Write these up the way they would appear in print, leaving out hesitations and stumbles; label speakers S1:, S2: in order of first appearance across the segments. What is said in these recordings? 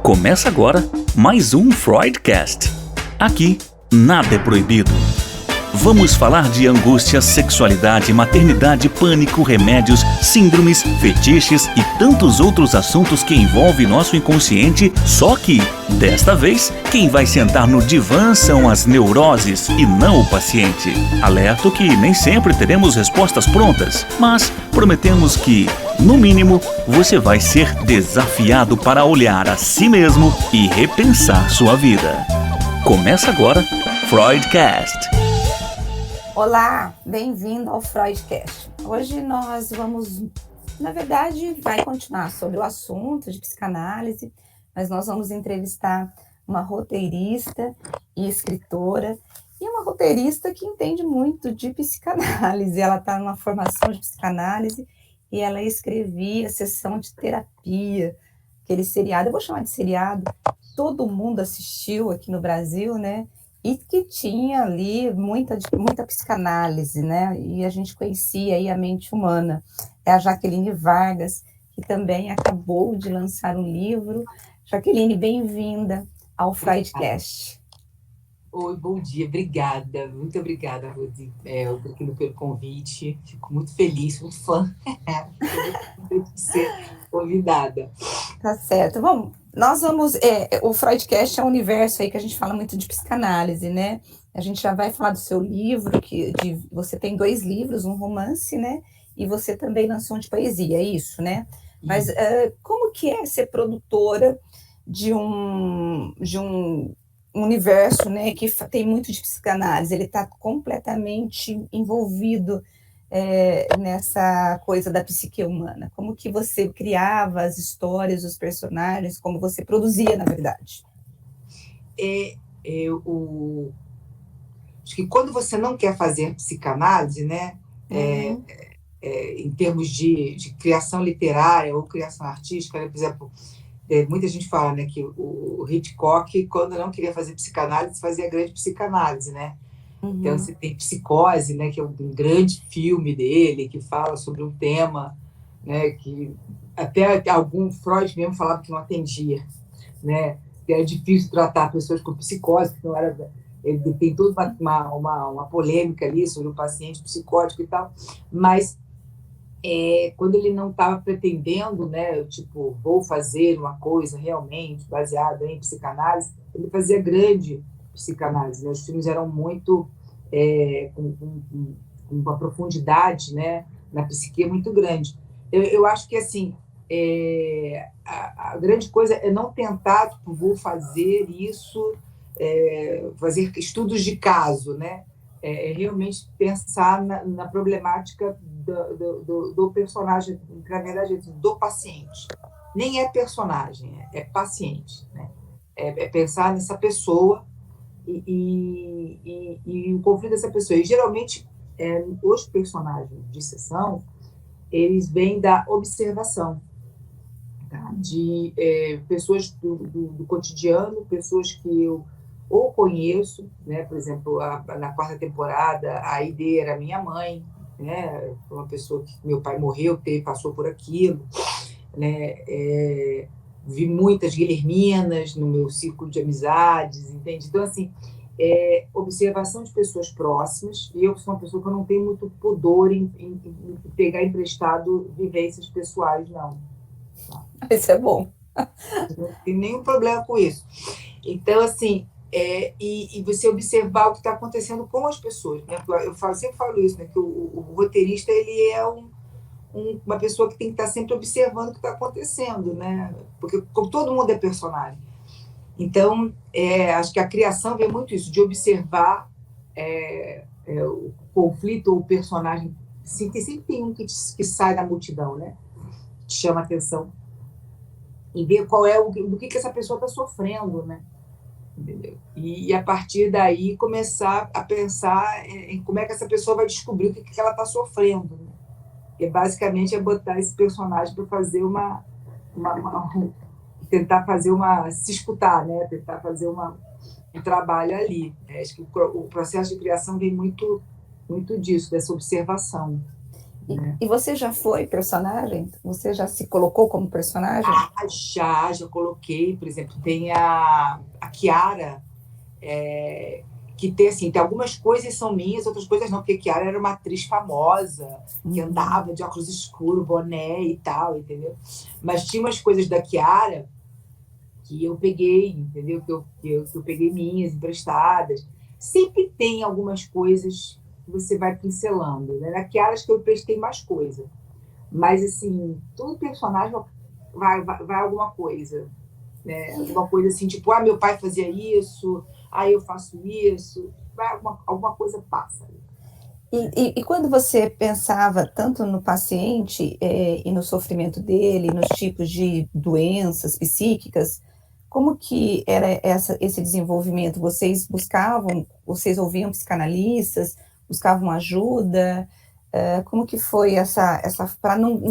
S1: Começa agora mais um Freudcast. Aqui, nada é proibido. Vamos falar de angústia, sexualidade, maternidade, pânico, remédios, síndromes, fetiches e tantos outros assuntos que envolvem nosso inconsciente, só que, desta vez, quem vai sentar no divã são as neuroses e não o paciente. Alerto que nem sempre teremos respostas prontas, mas prometemos que, no mínimo, você vai ser desafiado para olhar a si mesmo e repensar sua vida. Começa agora, Freudcast.
S2: Olá, bem-vindo ao Freudcast. Hoje nós vamos, na verdade, vai continuar sobre o assunto de psicanálise, mas nós vamos entrevistar uma roteirista e escritora, e uma roteirista que entende muito de psicanálise. Ela está numa formação de psicanálise e ela escrevia Sessão de Terapia, aquele seriado, eu vou chamar de seriado, todo mundo assistiu aqui no Brasil, né? E que tinha ali muita psicanálise, né? E a gente conhecia aí a mente humana. É a Jaqueline Vargas, que também acabou de lançar um livro. Jaqueline, bem-vinda ao Freudcast.
S3: Oi, bom dia, obrigada, muito obrigada, Rose, pelo convite, fico muito feliz, muito fã de ser convidada.
S2: Tá certo, nós vamos, o Freudcast é um universo aí que a gente fala muito de psicanálise, né? A gente já vai falar do seu livro, você tem 2 livros, um romance, né? E você também lançou um de poesia, é isso, né? Mas como que é ser produtora de um universo, né, que tem muito de psicanálise? Ele está completamente envolvido nessa coisa da psique humana. Como que você criava as histórias, os personagens, como você produzia, na verdade?
S3: Acho que quando você não quer fazer psicanálise, né, em termos de criação literária ou criação artística, né, por exemplo, muita gente fala, né, que o Hitchcock, quando não queria fazer psicanálise, fazia grande psicanálise, né? Então, você tem Psicose, né, que é um grande filme dele, que fala sobre um tema, né, que até algum Freud mesmo falava que não atendia, né? Que era difícil tratar pessoas com psicose, que não era... Ele tem toda uma polêmica ali sobre o paciente psicótico e tal, mas quando ele não estava pretendendo, né, tipo, vou fazer uma coisa realmente baseada em psicanálise, ele fazia grande psicanálise, né? Os filmes eram muito com uma profundidade, né, na psique muito grande. Eu acho que assim a grande coisa é não tentar, tipo, vou fazer isso, fazer estudos de caso, né? Realmente pensar na problemática do personagem, na verdade, do paciente. Nem é personagem, é paciente, né? É pensar nessa pessoa e o conflito dessa pessoa. E, geralmente, os personagens de sessão, eles vêm da observação, tá? De pessoas do cotidiano, pessoas que eu ou conheço, né? Por exemplo, na 4ª temporada, a Aide era minha mãe, né? Uma pessoa que meu pai morreu, passou por aquilo, né? Vi muitas guilherminas no meu círculo de amizades, entende? Então, assim, observação de pessoas próximas, e eu sou uma pessoa que eu não tenho muito pudor em pegar emprestado vivências pessoais, não. Tá?
S2: Isso é bom.
S3: Não tem nenhum problema com isso. Então, assim, e você observar o que está acontecendo com as pessoas, né? Eu sempre falo isso, né? Que o roteirista, ele é uma pessoa que tem que estar sempre observando o que está acontecendo, né? Porque como todo mundo é personagem. Então, acho que a criação vem muito isso, de observar o conflito ou o personagem. Sempre tem um que sai da multidão, né? Que chama a atenção. E ver qual do que essa pessoa está sofrendo, né? Entendeu? E a partir daí começar a pensar em como é que essa pessoa vai descobrir o que ela está sofrendo, né? Que basicamente é botar esse personagem para fazer tentar fazer se escutar, né? Tentar fazer um trabalho ali. Acho que o processo de criação vem muito, muito disso, dessa observação. né?
S2: E você já foi personagem? Você já se colocou como personagem?
S3: Já coloquei, por exemplo, tem a Kiara, que tem, assim, tem algumas coisas são minhas, outras coisas não, porque Kiara era uma atriz famosa, que andava de óculos escuros, boné e tal, entendeu? Mas tinha umas coisas da Kiara que eu peguei, entendeu? Que eu peguei minhas, emprestadas. Sempre tem algumas coisas que você vai pincelando, né? Na Kiara acho que eu prestei mais coisa. Mas, assim, todo personagem vai alguma coisa, né? Alguma coisa assim, tipo, meu pai fazia isso, eu faço isso, alguma coisa passa.
S2: E quando você pensava tanto no paciente e no sofrimento dele, nos tipos de doenças psíquicas, como que era esse desenvolvimento? Vocês ouviam psicanalistas, buscavam ajuda? Como que foi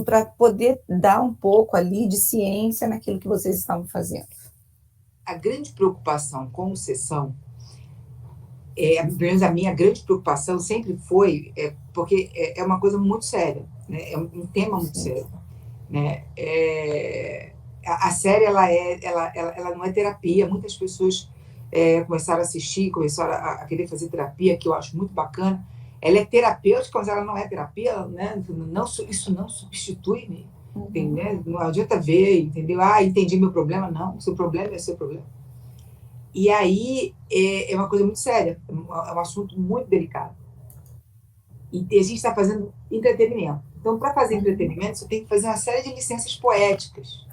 S2: para poder dar um pouco ali de ciência naquilo que vocês estavam fazendo?
S3: A grande preocupação com sessão, pelo menos a minha grande preocupação sempre foi, porque é uma coisa muito séria, né? É um tema muito sério, né? A série ela não é terapia. Muitas pessoas começaram a assistir, começaram a querer fazer terapia, que eu acho muito bacana. Ela é terapêutica, mas ela não é terapia, né? Não, isso não substitui, né? Não adianta ver, entendeu? Entendi meu problema. Não, seu problema é seu problema. E aí é uma coisa muito séria, é um assunto muito delicado. E a gente está fazendo entretenimento. Então, para fazer entretenimento, você tem que fazer uma série de licenças poéticas.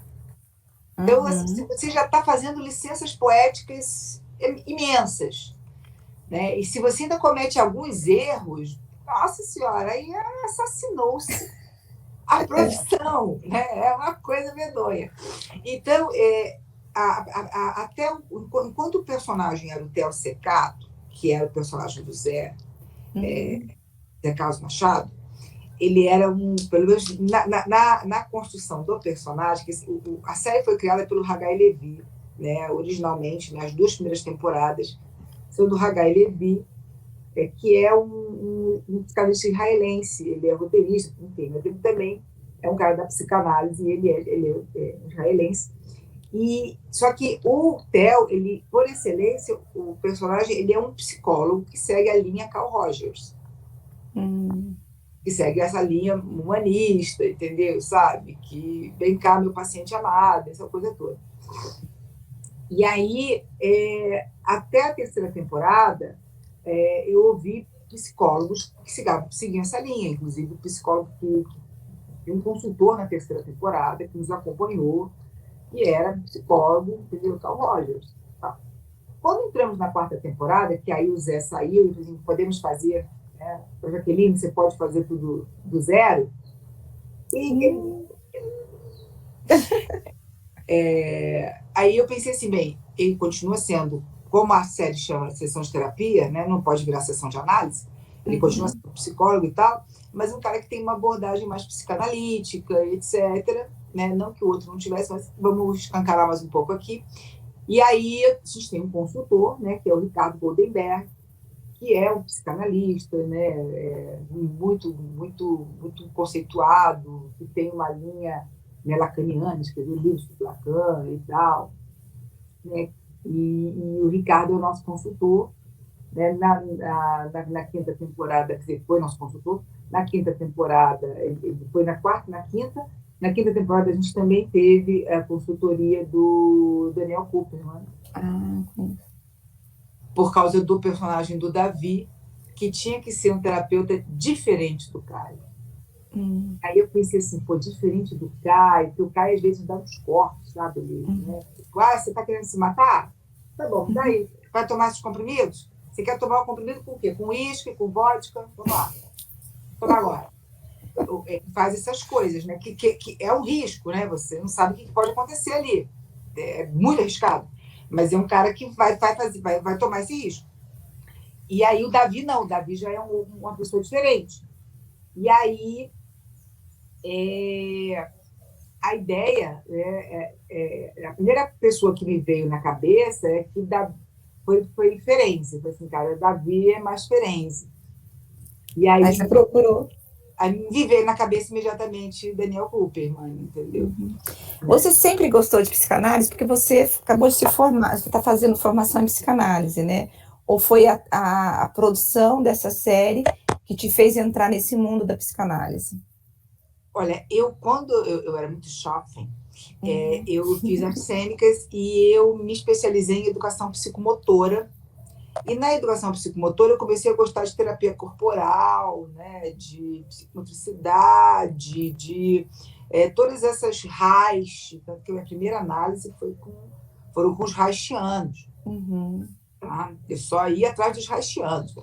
S3: Então, assim, você já está fazendo licenças poéticas imensas, né? E se você ainda comete alguns erros, nossa senhora, aí assassinou-se a profissão, né? É uma coisa medonha. Então, até enquanto o personagem era o Theo Secato, que era o personagem do Zé Carlos Machado, ele era pelo menos na construção do personagem, a série foi criada pelo Haggai Levi, né? Originalmente, nas 2 primeiras temporadas, são do Haggai Levi, que é um psicanalista israelense. Ele é roteirista, enfim, mas ele também é um cara da psicanálise, e ele é israelense. Só que o Theo, por excelência, o personagem, ele é um psicólogo que segue a linha Carl Rogers. Que segue essa linha humanista, entendeu? Sabe? Que vem cá, meu paciente amado, essa coisa toda. E aí, até a 3ª temporada, eu ouvi psicólogos que seguiam essa linha, inclusive o psicólogo que um consultor na 3ª temporada, que nos acompanhou, que era psicólogo, entendeu? Carl Rogers. Tá. Quando entramos na 4ª temporada, que aí o Zé saiu e disse, podemos fazer, né? Jaqueline, você pode fazer tudo do zero. Aí eu pensei assim, bem, ele continua sendo, como a série chama sessão de terapia, né? Não pode virar sessão de análise, ele continua sendo psicólogo e tal, mas um cara que tem uma abordagem mais psicanalítica, etc., né? Não que o outro não tivesse, mas vamos escancarar mais um pouco aqui. E aí a gente tem um consultor, né? Que é o Ricardo Goldenberg, que é um psicanalista, né? Muito conceituado, que tem uma linha, né, lacaniana, escreveu livros de Lacan e tal, né? E o Ricardo é o nosso consultor, né? Na 5ª temporada, quer dizer, foi nosso consultor. Na 5ª temporada, ele foi na 4ª, na 5ª. Na 5ª temporada, a gente também teve a consultoria do Daniel Cooperman, por causa do personagem do Davi, que tinha que ser um terapeuta diferente do Caio. Aí eu pensei assim, diferente do Caio, porque o Caio às vezes dá uns cortes, sabe? Né? Você está querendo se matar? Tá bom, daí, vai tomar esses comprimidos? Você quer tomar o comprimido com o quê? Com uísque, com vodka? Vamos lá. Toma agora. Faz essas coisas, né? Que é um risco, né? Você não sabe o que pode acontecer ali. É muito arriscado. Mas é um cara que vai tomar esse risco. E aí o Davi não, o Davi já é uma pessoa diferente. E aí a ideia, a primeira pessoa que me veio na cabeça é que foi Ferenczi. Foi assim, cara, o Davi é mais Ferenczi. E aí
S2: você procurou.
S3: me veio na cabeça imediatamente Daniel Kuperman, entendeu?
S2: Você sempre gostou de psicanálise porque você acabou de se formar, você está fazendo formação em psicanálise, né? Ou foi a produção dessa série que te fez entrar nesse mundo da psicanálise?
S3: Olha, quando eu era muito jovem, eu fiz artes cênicas e eu me especializei em educação psicomotora. E na educação psicomotora eu comecei a gostar de terapia corporal, né, de psicomotricidade, de todas essas RAIs, tanto que a minha primeira análise foram com os Reichianos. Tá? Eu só ia atrás dos Reichianos.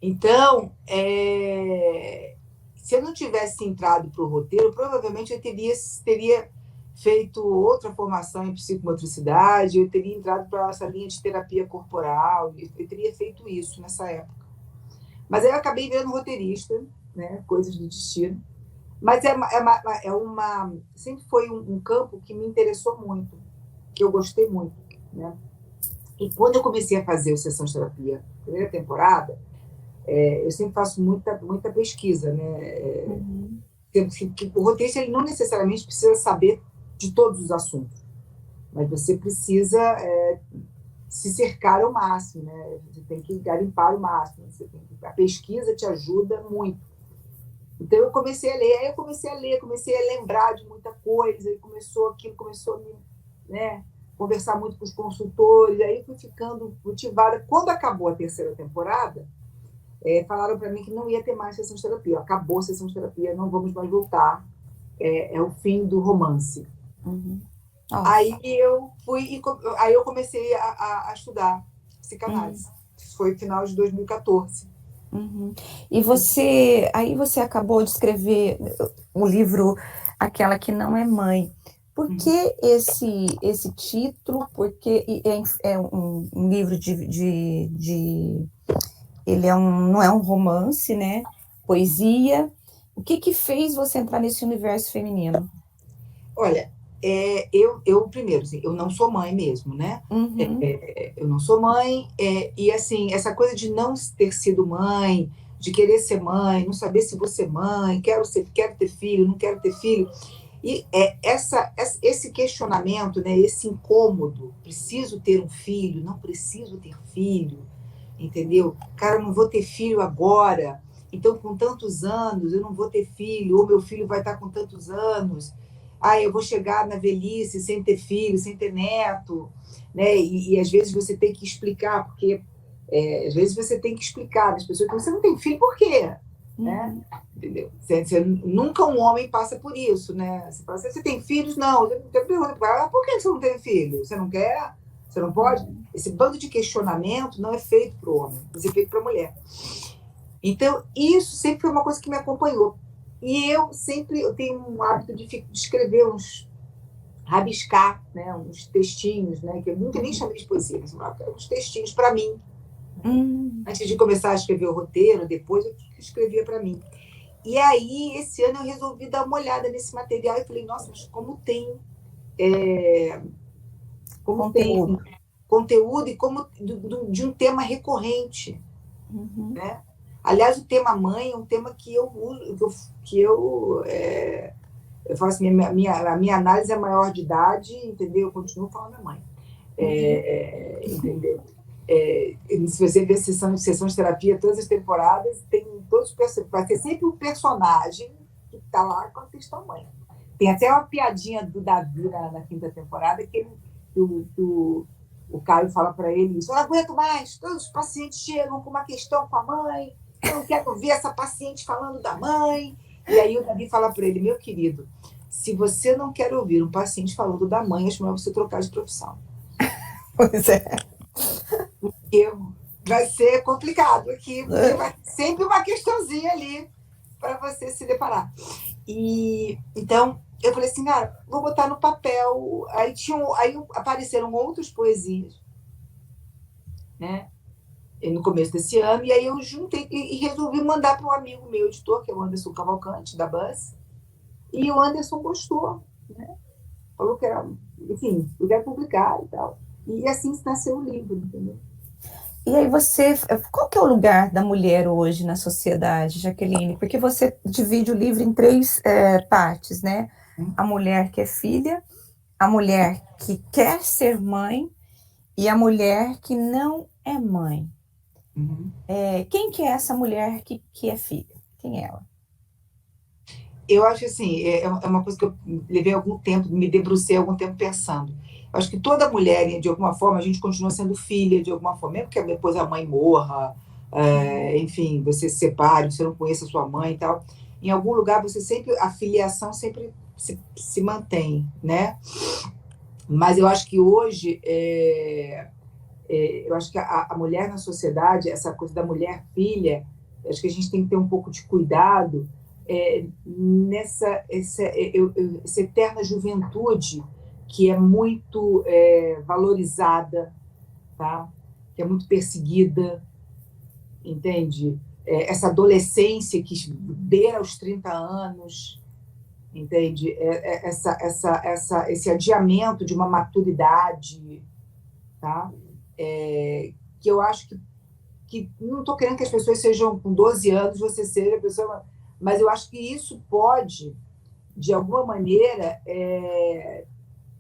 S3: Então, se eu não tivesse entrado para o roteiro, provavelmente eu teria feito outra formação em psicomotricidade, eu teria entrado para essa linha de terapia corporal, eu teria feito isso nessa época. Mas aí eu acabei virando roteirista, né, coisas do destino. Mas sempre foi um campo que me interessou muito, que eu gostei muito, né? E quando eu comecei a fazer o Sessão de Terapia, primeira temporada, eu sempre faço muita pesquisa, né? O roteirista ele não necessariamente precisa saber de todos os assuntos, mas você precisa se cercar ao máximo, né? Você tem que garimpar o máximo, a pesquisa te ajuda muito. Então eu comecei a ler, comecei a lembrar de muita coisa, e começou a me, né, conversar muito com os consultores, aí fui ficando motivada. Quando acabou a terceira temporada, falaram para mim que não ia ter mais sessão de terapia. Acabou a sessão de terapia, não vamos mais voltar. É o fim do romance. Aí eu comecei a estudar psicanálise. Isso foi no final de 2014.
S2: E aí você acabou de escrever o livro Aquela que Não é Mãe. Por que esse título? Porque é um livro ele não é um romance, né? Poesia. O que fez você entrar nesse universo feminino?
S3: Olha, eu primeiro, assim, eu não sou mãe mesmo, né? Eu não sou mãe, e assim, essa coisa de não ter sido mãe, de querer ser mãe, não saber se vou ser mãe, quero ter filho, não quero ter filho, e esse questionamento, né, esse incômodo, preciso ter um filho, não preciso ter filho, entendeu? Cara, eu não vou ter filho agora, então com tantos anos eu não vou ter filho, ou meu filho vai estar com tantos anos, eu vou chegar na velhice sem ter filho, sem ter neto, né? E às vezes você tem que explicar, porque às vezes você tem que explicar às pessoas que você não tem filho, por quê? Né? Entendeu? Nunca um homem passa por isso, né? Você fala, você tem filhos? Não. Você pergunta, por que você não tem filho? Você não quer? Você não pode? Esse bando de questionamento não é feito para o homem, mas é feito para a mulher. Então, isso sempre foi uma coisa que me acompanhou. E eu tenho um hábito de escrever rabiscar, né, uns textinhos, né, que eu nunca nem chamei de poesia, mas uns textinhos para mim. Antes de começar a escrever o roteiro, depois eu escrevia para mim. E aí, esse ano, eu resolvi dar uma olhada nesse material e falei, nossa, mas como tem conteúdo e como de um tema recorrente, né? Aliás, o tema mãe é um tema que eu uso, eu falo assim, a minha análise é maior de idade, entendeu? Eu continuo falando da mãe. Entendeu? Se você ver sessão de terapia, todas as temporadas, vai ter sempre um personagem que está lá com a questão mãe. Tem até uma piadinha do Davi na quinta temporada, que o Caio fala para ele isso, eu não aguento mais, todos os pacientes chegam com uma questão com a mãe, eu não quero ver essa paciente falando da mãe. E aí o Davi fala para ele, meu querido, se você não quer ouvir um paciente falando da mãe, acho melhor você trocar de profissão.
S2: Pois é.
S3: Porque vai ser complicado aqui, porque vai ter sempre uma questãozinha ali para você se deparar. E então eu falei assim, cara, vou botar no papel. Aí apareceram outras poesias, né? No começo desse ano, e aí eu juntei e resolvi mandar para um amigo meu, editor, que é o Anderson Cavalcante, da Buzz, e o Anderson gostou, né? Falou que era, enfim, eu quero publicar e tal. E assim nasceu o livro, entendeu?
S2: E aí qual que é o lugar da mulher hoje na sociedade, Jaqueline? Porque você divide o livro em três partes, né? A mulher que é filha, a mulher que quer ser mãe e a mulher que não é mãe.
S3: Uhum.
S2: Quem que é essa mulher que é filha? Quem é ela?
S3: Eu acho assim, é uma coisa que eu levei algum tempo, me debrucei algum tempo pensando. Eu acho que toda mulher, de alguma forma, a gente continua sendo filha de alguma forma, mesmo que depois a mãe morra, enfim, você se separe, você não conheça a sua mãe e tal. Em algum lugar, a filiação sempre se mantém, né? Mas eu acho que hoje, eu acho que a mulher na sociedade, essa coisa da mulher filha, acho que a gente tem que ter um pouco de cuidado essa eterna juventude que é muito valorizada, tá? Que é muito perseguida, entende? Essa adolescência que beira aos 30 anos, entende? Esse adiamento de uma maturidade, tá? Que eu acho que não estou querendo que as pessoas sejam com 12 anos, você seja a pessoa, mas eu acho que isso pode, de alguma maneira,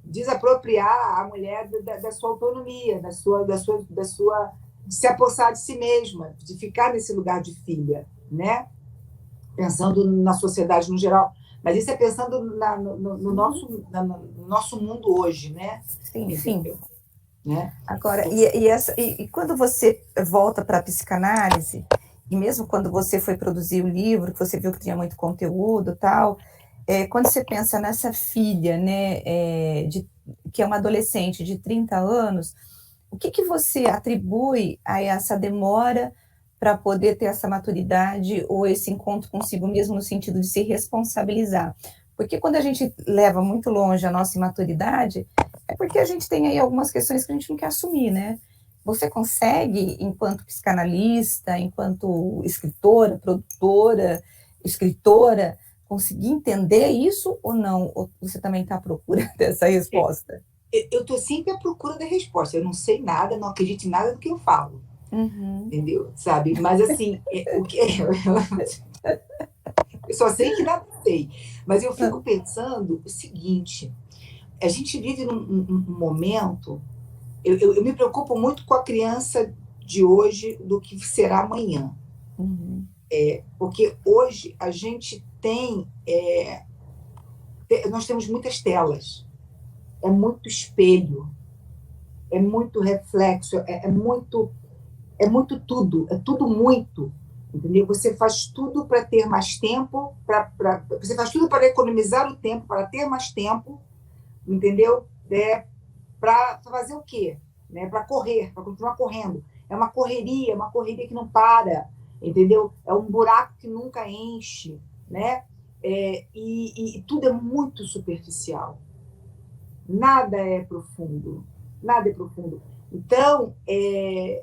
S3: desapropriar a mulher da sua autonomia, de se apossar de si mesma, de ficar nesse lugar de filha, né? Pensando na sociedade no geral. Mas isso é pensando no nosso mundo hoje, né?
S2: Sim, entendeu?
S3: Sim. Né?
S2: Agora, e quando você volta para a psicanálise, e mesmo quando você foi produzir o livro, que você viu que tinha muito conteúdo e tal, quando você pensa nessa filha, né, que é uma adolescente de 30 anos, o que você atribui a essa demora para poder ter essa maturidade ou esse encontro consigo mesmo no sentido de se responsabilizar? Porque quando a gente leva muito longe a nossa imaturidade, é porque a gente tem aí algumas questões que a gente não quer assumir, né? Você consegue, enquanto psicanalista, enquanto escritora, produtora, escritora, conseguir entender isso ou não? Ou você também está à procura dessa resposta?
S3: Eu estou sempre à procura da resposta. Eu não sei nada, não acredito em nada do que eu falo.
S2: Uhum.
S3: Entendeu? Sabe? Mas, assim, eu só sei que nada sei. Mas eu fico pensando o seguinte: a gente vive num momento. Eu me preocupo muito com a criança de hoje do que será amanhã.
S2: Uhum.
S3: Porque hoje a gente nós temos muitas telas, é muito espelho, é muito reflexo, é muito tudo, é tudo muito, entendeu? Você faz tudo para ter mais tempo, você faz tudo para economizar o tempo, para ter mais tempo, entendeu? Para fazer o quê? Né? Para correr, para continuar correndo. É uma correria que não para, entendeu? É um buraco que nunca enche, né? E tudo é muito superficial. Nada é profundo, nada é profundo. Então,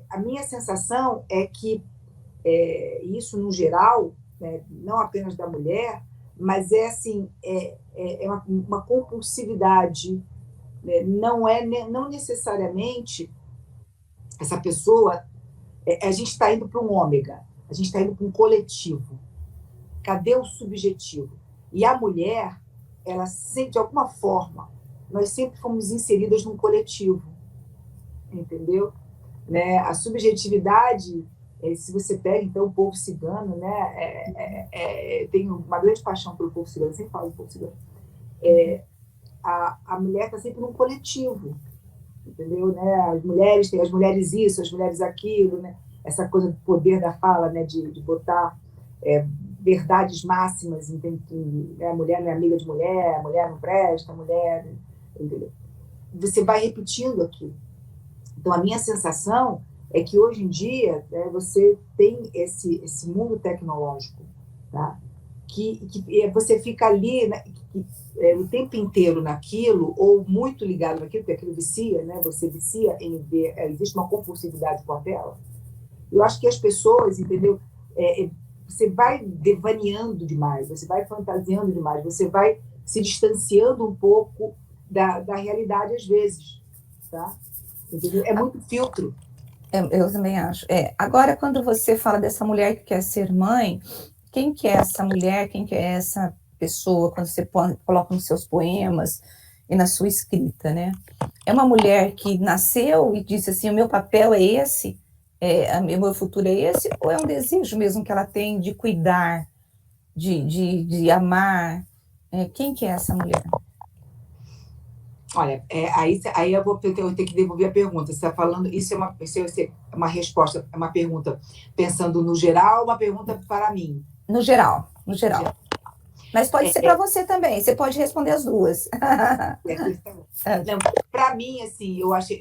S3: a minha sensação é que isso, no geral, né, não apenas da mulher, mas assim, uma compulsividade, né? Não necessariamente essa pessoa. A gente está indo para um ômega, a gente está indo para um coletivo. Cadê o subjetivo? E a mulher, ela sempre, de alguma forma, nós sempre fomos inseridas num coletivo, entendeu? Né? A subjetividade, se você pega, então, o povo cigano, né? Tenho uma grande paixão pelo povo cigano, eu sempre falo do povo cigano. A mulher está sempre num coletivo, entendeu? Né? As mulheres têm as mulheres isso, as mulheres aquilo, né? Essa coisa do poder da fala, né? De botar verdades máximas, né? A mulher não é amiga de mulher, a mulher não presta, a mulher, entendeu? Você vai repetindo aquilo. Então, a minha sensação é que hoje em dia, né, você tem esse mundo tecnológico, tá? Que você fica ali, né, o tempo inteiro naquilo, ou muito ligado naquilo, porque aquilo vicia, né? Você vicia em ver, existe uma compulsividade com a tela. Eu acho que as pessoas, entendeu? Você vai devaneando demais, você vai fantasiando demais, você vai se distanciando um pouco da realidade às vezes, tá? Entendeu? É muito filtro.
S2: Eu também acho. Agora, quando você fala dessa mulher que quer ser mãe, quem que é essa mulher, quem que é essa pessoa, quando você coloca nos seus poemas e na sua escrita, né? É uma mulher que nasceu e disse assim, o meu papel é esse, o meu futuro é esse, ou é um desejo mesmo que ela tem de cuidar, de amar? Quem que é essa mulher?
S3: Olha, aí eu tenho que devolver a pergunta. Você está falando, isso é uma resposta, é uma pergunta pensando no geral, uma pergunta para mim.
S2: No geral, no geral. Mas pode ser para você também, você pode responder as duas.
S3: Para mim, assim,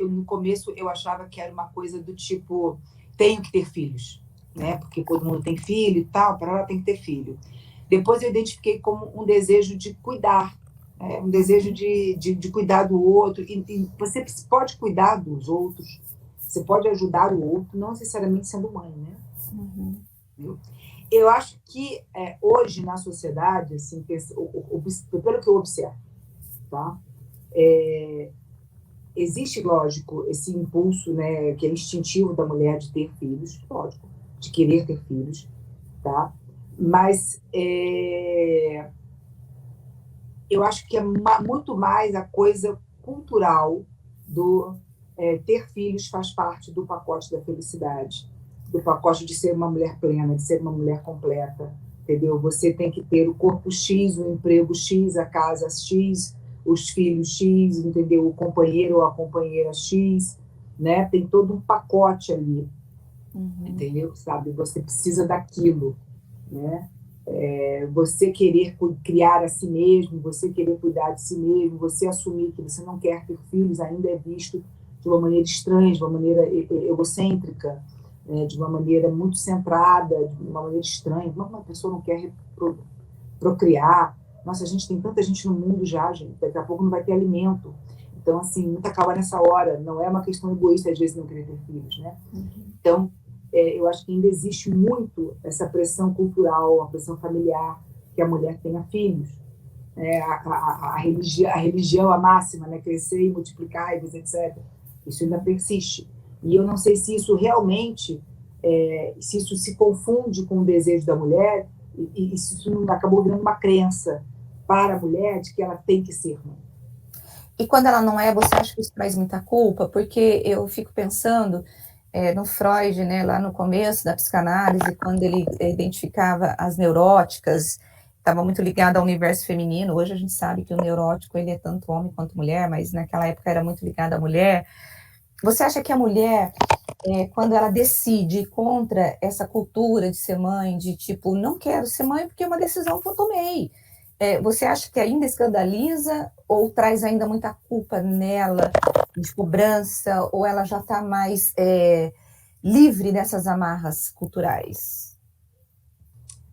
S3: no começo eu achava que era uma coisa do tipo, tenho que ter filhos, né? Porque todo mundo tem filho e tal, para ela tem que ter filho. Depois eu identifiquei como um desejo de cuidar, um desejo de cuidar do outro. E você pode cuidar dos outros, você pode ajudar o outro, não necessariamente sendo mãe, né?
S2: Uhum.
S3: Eu acho que hoje na sociedade, assim, pelo que eu observo, tá? Existe, lógico, esse impulso, né, que é instintivo da mulher de ter filhos, lógico, de querer ter filhos, tá? Mas eu acho que é muito mais a coisa cultural do ter filhos faz parte do pacote da felicidade, do pacote de ser uma mulher plena, de ser uma mulher completa, entendeu? Você tem que ter o corpo X, o emprego X, a casa X, os filhos X, entendeu? O companheiro ou a companheira X, né? Tem todo um pacote ali, entendeu? Sabe? Você precisa daquilo, né? Você querer criar a si mesmo, você querer cuidar de si mesmo, você assumir que você não quer ter filhos ainda é visto de uma maneira estranha, de uma maneira egocêntrica, de uma maneira muito centrada, de uma maneira estranha. Como uma pessoa não quer procriar? Nossa, a gente tem tanta gente no mundo já, gente, daqui a pouco não vai ter alimento. Então, assim, muita calma nessa hora. Não é uma questão egoísta, às vezes, não querer ter filhos, né? Então, eu acho que ainda existe muito essa pressão cultural, a pressão familiar, que a mulher tenha filhos. A religião, a máxima, né? Crescer e multiplicar, etc. Isso ainda persiste. E eu não sei se isso realmente, se isso se confunde com o desejo da mulher e se isso não acabou virando uma crença para a mulher de que ela tem que ser mãe.
S2: E quando ela não é, você acha que isso traz muita culpa? Porque eu fico pensando no Freud, né, lá no começo da psicanálise, quando ele identificava as neuróticas, estava muito ligado ao universo feminino. Hoje a gente sabe que o neurótico ele é tanto homem quanto mulher, mas naquela época era muito ligado à mulher. Você acha que a mulher, quando ela decide ir contra essa cultura de ser mãe, de tipo, não quero ser mãe porque é uma decisão que eu tomei, você acha que ainda escandaliza ou traz ainda muita culpa nela, de cobrança, ou ela já está mais livre dessas amarras culturais?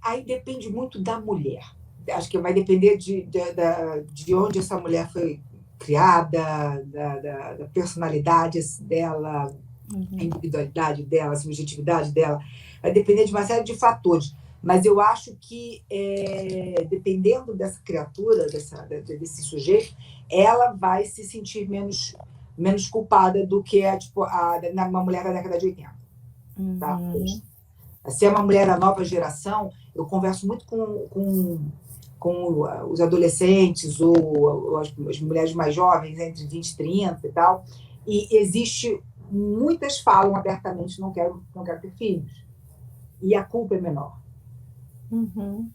S3: Aí depende muito da mulher. Acho que vai depender de onde essa mulher foi criada, da personalidade dela, a individualidade dela, a subjetividade dela. Vai depender de uma série de fatores. Mas eu acho que, dependendo dessa criatura, desse sujeito, ela vai se sentir menos culpada do que uma mulher da década de 80. Tá? Se é uma mulher da nova geração, eu converso muito com os adolescentes ou as mulheres mais jovens, entre 20 e 30 e tal, e muitas falam abertamente, não quero ter filhos. E a culpa é menor.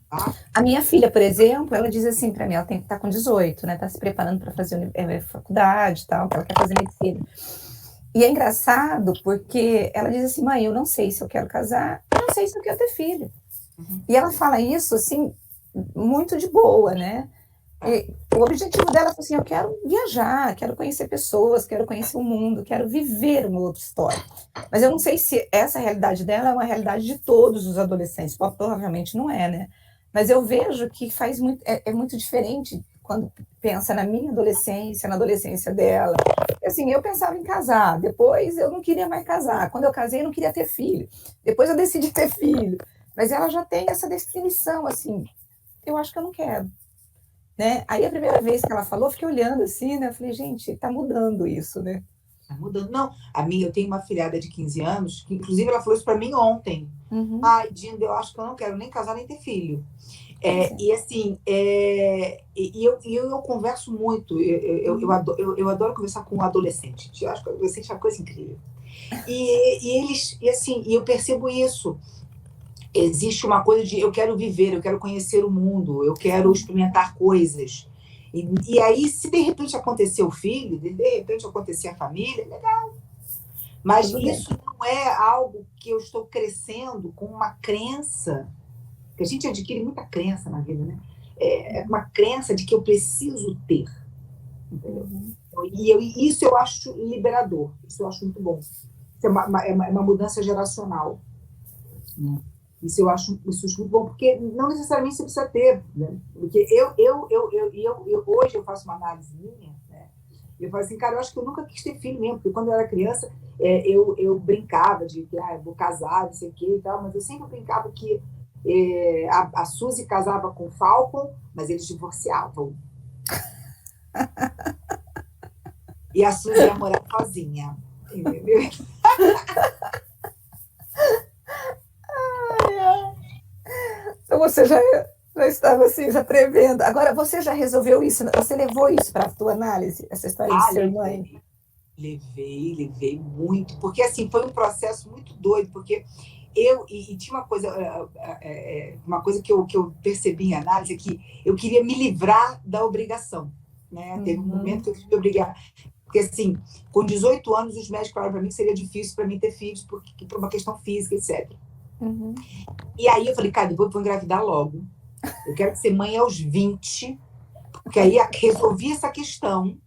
S2: Tá? A minha filha, por exemplo, ela diz assim para mim, ela tem que estar com 18, né? Tá se preparando para fazer faculdade e tal, ela quer fazer medicina. E é engraçado porque ela diz assim, mãe, eu não sei se eu quero casar, eu não sei se eu quero ter filho. E ela fala isso, assim, muito de boa, né? E o objetivo dela é assim, eu quero viajar, quero conhecer pessoas, quero conhecer o mundo, quero viver uma outra história. Mas eu não sei se essa realidade dela é uma realidade de todos os adolescentes, provavelmente não é, né? Mas eu vejo que é muito diferente quando pensa na minha adolescência, na adolescência dela. Assim, eu pensava em casar, depois eu não queria mais casar. Quando eu casei, eu não queria ter filho. Depois eu decidi ter filho. Mas ela já tem essa definição, assim, eu acho que eu não quero. Né? Aí a primeira vez que ela falou, eu fiquei olhando assim, né? Eu falei, gente, tá mudando isso, né?
S3: Tá mudando. Não, eu tenho uma filhada de 15 anos, que inclusive ela falou isso para mim ontem. Ai, Dinda, eu acho que eu não quero nem casar nem ter filho. E assim, eu converso muito, eu adoro conversar com um adolescente. Eu acho que o adolescente é uma coisa incrível. E assim, eu percebo isso. Existe uma coisa de eu quero viver, eu quero conhecer o mundo, eu quero experimentar coisas. E aí, se de repente acontecer o filho, de repente acontecer a família, legal. Mas
S2: Tudo
S3: isso
S2: bem.
S3: não é algo que eu estou crescendo com uma crença, que a gente adquire muita crença na vida, né? É uma crença de que eu preciso ter. Entendeu? Isso eu acho liberador, isso eu acho muito bom. Isso é uma mudança geracional. Né? Isso eu acho muito bom, porque não necessariamente você precisa ter, né? Porque hoje eu faço uma análise minha, né? Eu falo assim, cara, eu acho que eu nunca quis ter filho mesmo, porque quando eu era criança, eu brincava de que eu vou casar, não sei o quê e tal, mas eu sempre brincava que a Suzy casava com o Falcon, mas eles divorciavam. E a Suzy ia morar sozinha, entendeu?
S2: Então você já estava assim, já prevendo. Agora, você já resolveu isso? Você levou isso para a tua análise, essa história de ser mãe?
S3: Levei muito, porque assim, foi um processo muito doido, porque tinha uma coisa que eu percebi em análise, é que eu queria me livrar da obrigação, né? Teve um momento que eu queria me obrigar, porque assim, com 18 anos, os médicos falaram para mim que seria difícil para mim ter filhos, por uma questão física, etc. E aí eu falei, cara, eu vou engravidar logo, eu quero ser mãe aos 20, porque aí resolvi essa questão.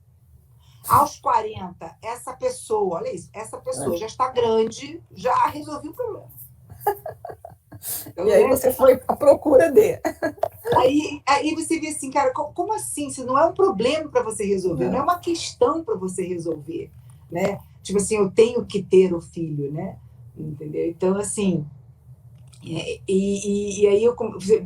S3: Aos 40, essa pessoa, olha isso, essa pessoa já está grande, já resolvi o problema. Então,
S2: e aí você foi à procura de.
S3: Aí você vê assim, cara, como assim? Isso não é um problema para você resolver, não é uma questão para você resolver, né? Tipo assim, eu tenho que ter o filho, né? Entendeu? Então, assim, aí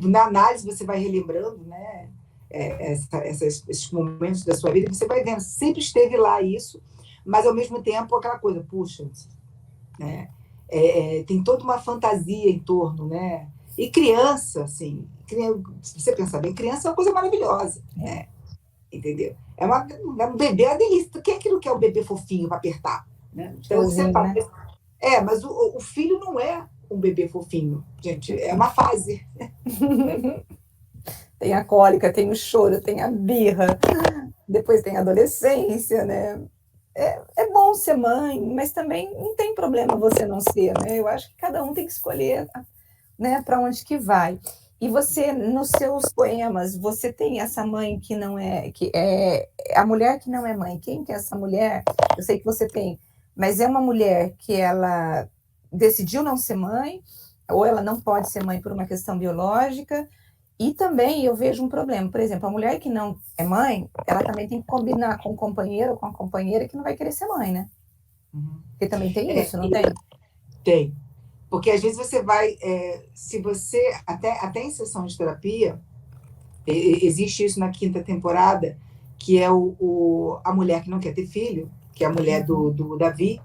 S3: na análise você vai relembrando, né? Esses momentos da sua vida, você vai vendo, sempre esteve lá isso, mas ao mesmo tempo aquela coisa, puxa, né? Tem toda uma fantasia em torno, né? E criança, assim, se você pensar bem, criança é uma coisa maravilhosa, né? Entendeu? Um bebê é uma delícia. Quem é que não quer um bebê fofinho para apertar? Né? Então você fala, né? Mas o filho não é um bebê fofinho, gente, é uma fase.
S2: Tem a cólica, tem o choro, tem a birra, depois tem a adolescência, né? É bom ser mãe, mas também não tem problema você não ser, né? Eu acho que cada um tem que escolher, né, para onde que vai. E você, nos seus poemas, você tem essa mãe que não é, que é a mulher que não é mãe. Quem que é essa mulher? Eu sei que você tem, mas é uma mulher que ela decidiu não ser mãe, ou ela não pode ser mãe por uma questão biológica. E também eu vejo um problema, por exemplo, a mulher que não é mãe, ela também tem que combinar com o companheiro ou com a companheira que não vai querer ser mãe, né? Porque também tem isso, não tem?
S3: Tem. Porque às vezes você vai, se você, até em sessão de terapia, existe isso na 5ª temporada, que é a mulher que não quer ter filho, que é a mulher do Davi.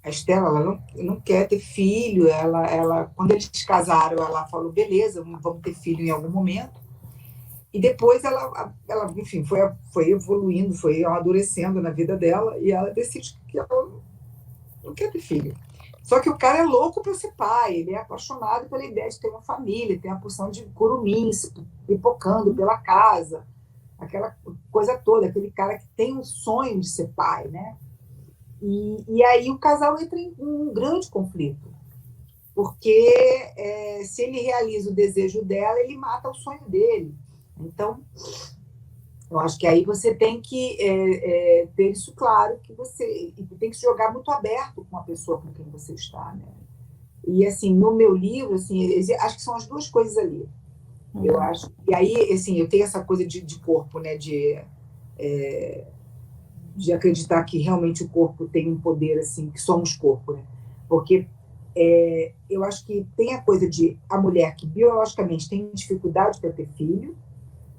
S3: A Estela, ela não quer ter filho, quando eles casaram, ela falou, beleza, vamos ter filho em algum momento. E depois ela enfim, foi evoluindo, foi amadurecendo na vida dela, e ela decide que ela não quer ter filho. Só que o cara é louco para ser pai, ele é apaixonado pela ideia de ter uma família, tem a porção de curumins pipocando pela casa, aquela coisa toda, aquele cara que tem um sonho de ser pai, né? E aí o casal entra em um grande conflito, porque se ele realiza o desejo dela, ele mata o sonho dele. Então, eu acho que aí você tem que ter isso claro, que você tem que se jogar muito aberto com a pessoa com quem você está, né? E, assim, no meu livro, assim, acho que são as duas coisas ali. Eu acho. E aí, assim, eu tenho essa coisa de corpo, né? De acreditar que realmente o corpo tem um poder, assim, que somos corpo, né? Porque eu acho que tem a coisa de a mulher que biologicamente tem dificuldade para ter filho,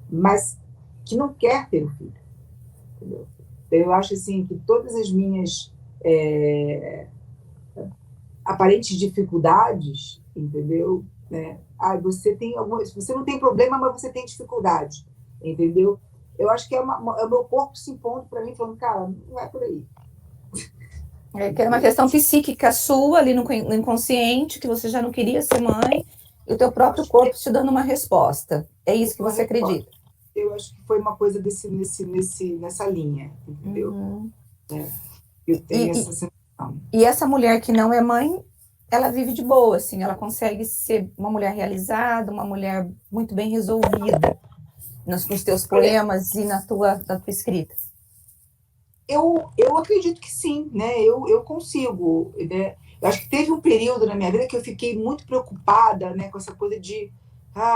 S3: mas que não quer ter um filho. Entendeu? Eu acho assim que todas as minhas aparentes dificuldades, entendeu? Né? Você não tem problema, mas você tem dificuldade, entendeu? Eu acho que é o meu corpo se impondo para mim, falando, cara, não é por aí.
S2: Que era uma questão psíquica sua, ali no inconsciente, que você já não queria ser mãe, e o teu próprio corpo te dando uma resposta. É isso que você acredita?
S3: Eu acho que foi uma coisa nessa linha, entendeu?
S2: Uhum.
S3: Eu tenho essa sensação.
S2: E essa mulher que não é mãe, ela vive de boa, assim, ela consegue ser uma mulher realizada, uma mulher muito bem resolvida nos teus poemas e na tua escrita.
S3: Eu acredito que sim, né? Eu consigo, né? Eu acho que teve um período na minha vida que eu fiquei muito preocupada, né, com essa coisa de,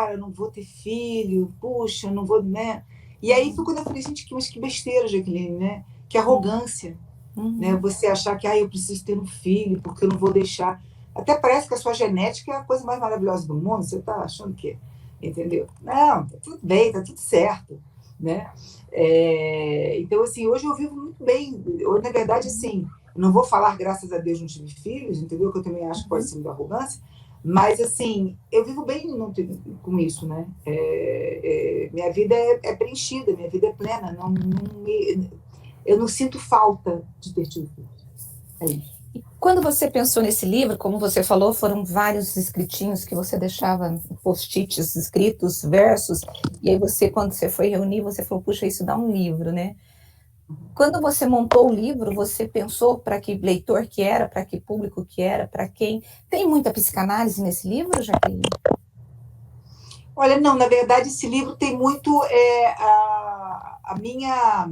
S3: eu não vou ter filho, puxa, não vou, né? E aí foi quando eu falei, gente, mas que besteira, Jaqueline, né? Que arrogância, né? Você achar que, eu preciso ter um filho porque eu não vou deixar. Até parece que a sua genética é a coisa mais maravilhosa do mundo, você está achando que, entendeu? Não, tá tudo bem, tá tudo certo, né? Então, assim, hoje eu vivo muito bem. Eu, na verdade, assim, não vou falar, graças a Deus, não tive filhos, entendeu? Que eu também acho que pode ser muita arrogância, mas, assim, eu vivo bem com isso, né? Minha vida é preenchida, minha vida é plena. Eu não sinto falta de ter tido filhos. É isso.
S2: E quando você pensou nesse livro, como você falou, foram vários escritinhos que você deixava, post-its escritos, versos, e aí você, quando você foi reunir, você falou, puxa, isso dá um livro, né? Quando você montou o livro, você pensou para que leitor que era, para que público que era, para quem? Tem muita psicanálise nesse livro, Jaqueline?
S3: Olha, não, na verdade, esse livro tem muito a minha...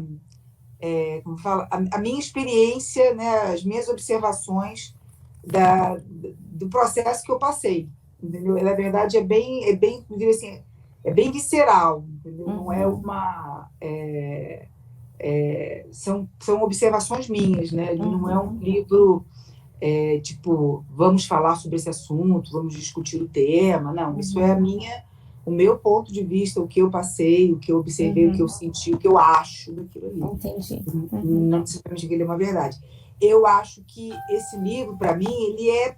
S3: como fala, a minha experiência, né, as minhas observações do processo que eu passei, entendeu? Na verdade, é bem assim, é bem visceral, entendeu? Não é uma... são observações minhas, né? Não é um livro tipo, vamos falar sobre esse assunto, vamos discutir o tema, não, isso é o meu ponto de vista, o que eu passei, o que eu observei, o que eu senti, o que eu acho daquilo ali.
S2: Entendi.
S3: Não necessariamente que ele é uma verdade. Eu acho que esse livro, para mim, ele é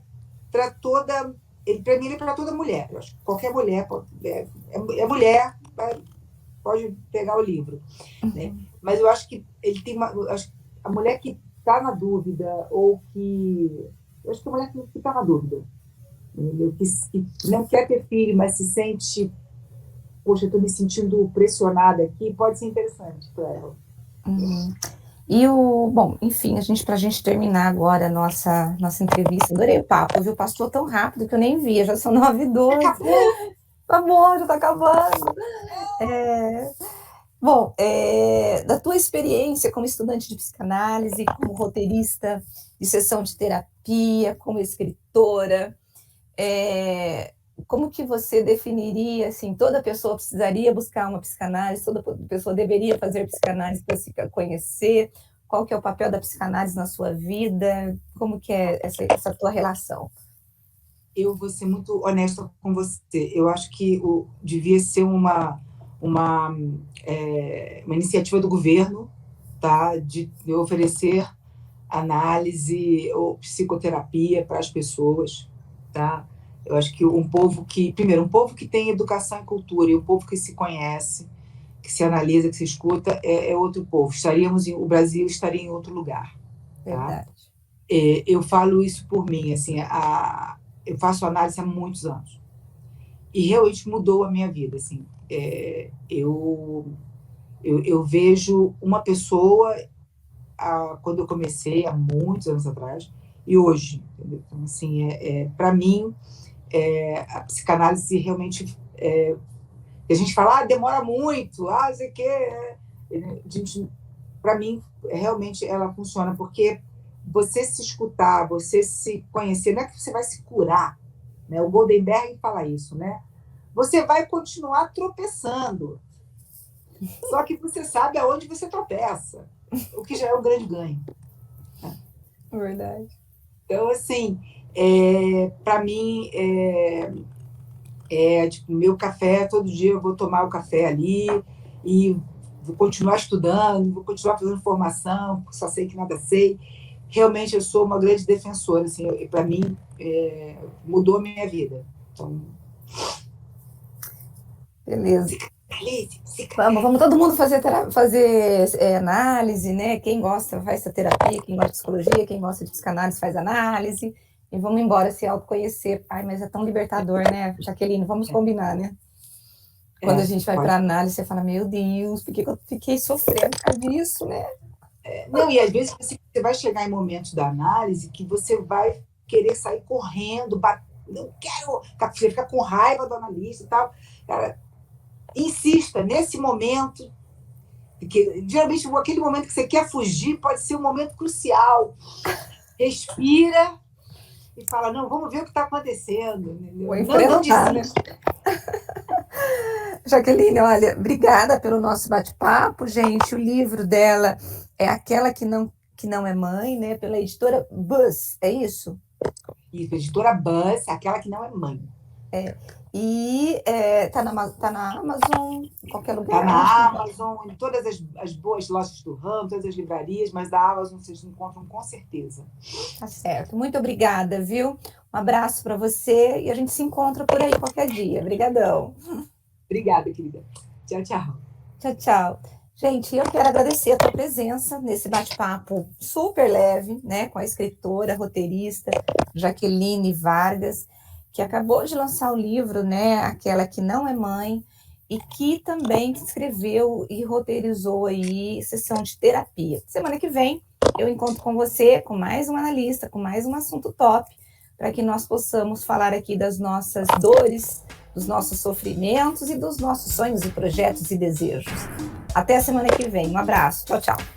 S3: para toda... Para mim, ele é para toda mulher. Eu acho que qualquer mulher mulher, pode pegar o livro. Né? Mas eu acho que ele tem a mulher que está na dúvida, ou que... Eu acho que a mulher que está na dúvida, que não quer ter filho, mas se sente, poxa, eu estou me sentindo pressionada aqui, pode ser interessante para ela.
S2: E bom, enfim, para a gente terminar agora a nossa entrevista, adorei o papo, viu? Passou tão rápido que eu nem vi, já são 9h12. Tá bom, já está acabando. Bom, da tua experiência como estudante de psicanálise, como roteirista de sessão de terapia, como escritora, como que você definiria, assim, toda pessoa precisaria buscar uma psicanálise, toda pessoa deveria fazer psicanálise para se conhecer? Qual que é o papel da psicanálise na sua vida? Como que é essa tua relação?
S3: Eu vou ser muito honesta com você. Eu acho que devia ser uma iniciativa do governo, tá? De oferecer análise ou psicoterapia para as pessoas, tá? Eu acho que primeiro, um povo que tem educação e cultura, e um povo que se conhece, que se analisa, que se escuta, é outro povo. O Brasil estaria em outro lugar. Tá?
S2: Verdade.
S3: Eu falo isso por mim, assim, eu faço análise há muitos anos. E realmente mudou a minha vida, assim. Eu vejo uma pessoa, quando eu comecei, há muitos anos atrás, e hoje. Entendeu? Então, assim, para mim, a psicanálise realmente... a gente fala, demora muito, não sei o quê. Para mim, realmente, ela funciona, porque você se escutar, você se conhecer, não é que você vai se curar, né? O Goldenberg fala isso, né? Você vai continuar tropeçando, só que você sabe aonde você tropeça, o que já é um grande ganho.
S2: Verdade.
S3: Então, assim, para mim, tipo, meu café, todo dia eu vou tomar o café ali e vou continuar estudando, vou continuar fazendo formação, só sei que nada sei. Realmente eu sou uma grande defensora, assim, para mim mudou a minha vida. Então,
S2: Beleza.
S3: Psicanálise.
S2: Vamos todo mundo fazer análise, né? Quem gosta faz essa terapia, quem gosta de psicologia, quem gosta de psicanálise faz análise, e vamos embora se autoconhecer. Ai, mas é tão libertador, né, Jaqueline? Vamos combinar, né? Quando a gente vai para análise, você fala, meu Deus, por que eu fiquei sofrendo por causa disso, né?
S3: Não, e às vezes você vai chegar em momentos da análise que você vai querer sair correndo, não quero, você fica com raiva do analista e tal. Cara, insista nesse momento, porque geralmente aquele momento que você quer fugir pode ser um momento crucial. Respira e fala, não, vamos ver o que está acontecendo. Não desista.
S2: Jaqueline, olha, obrigada pelo nosso bate-papo, gente. O livro dela é Aquela que não é Mãe, né? Pela editora Buzz, é isso?
S3: Isso, editora Buzz, Aquela que não é Mãe.
S2: E tá na Amazon, em qualquer lugar.
S3: Está na Amazon, em todas as boas lojas do ramo, todas as livrarias, mas da Amazon vocês encontram com certeza.
S2: Tá certo. Muito obrigada, viu? Um abraço para você e a gente se encontra por aí qualquer dia. Obrigadão.
S3: Obrigada, querida. Tchau, tchau.
S2: Tchau, tchau. Gente, eu quero agradecer a tua presença nesse bate-papo super leve, né, com a escritora, roteirista Jaqueline Vargas, que acabou de lançar o livro, né, Aquela que não é Mãe, e que também escreveu e roteirizou aí sessão de terapia. Semana que vem eu encontro com você, com mais um analista, com mais um assunto top, para que nós possamos falar aqui das nossas dores, dos nossos sofrimentos e dos nossos sonhos e projetos e desejos. Até a semana que vem. Um abraço. Tchau, tchau.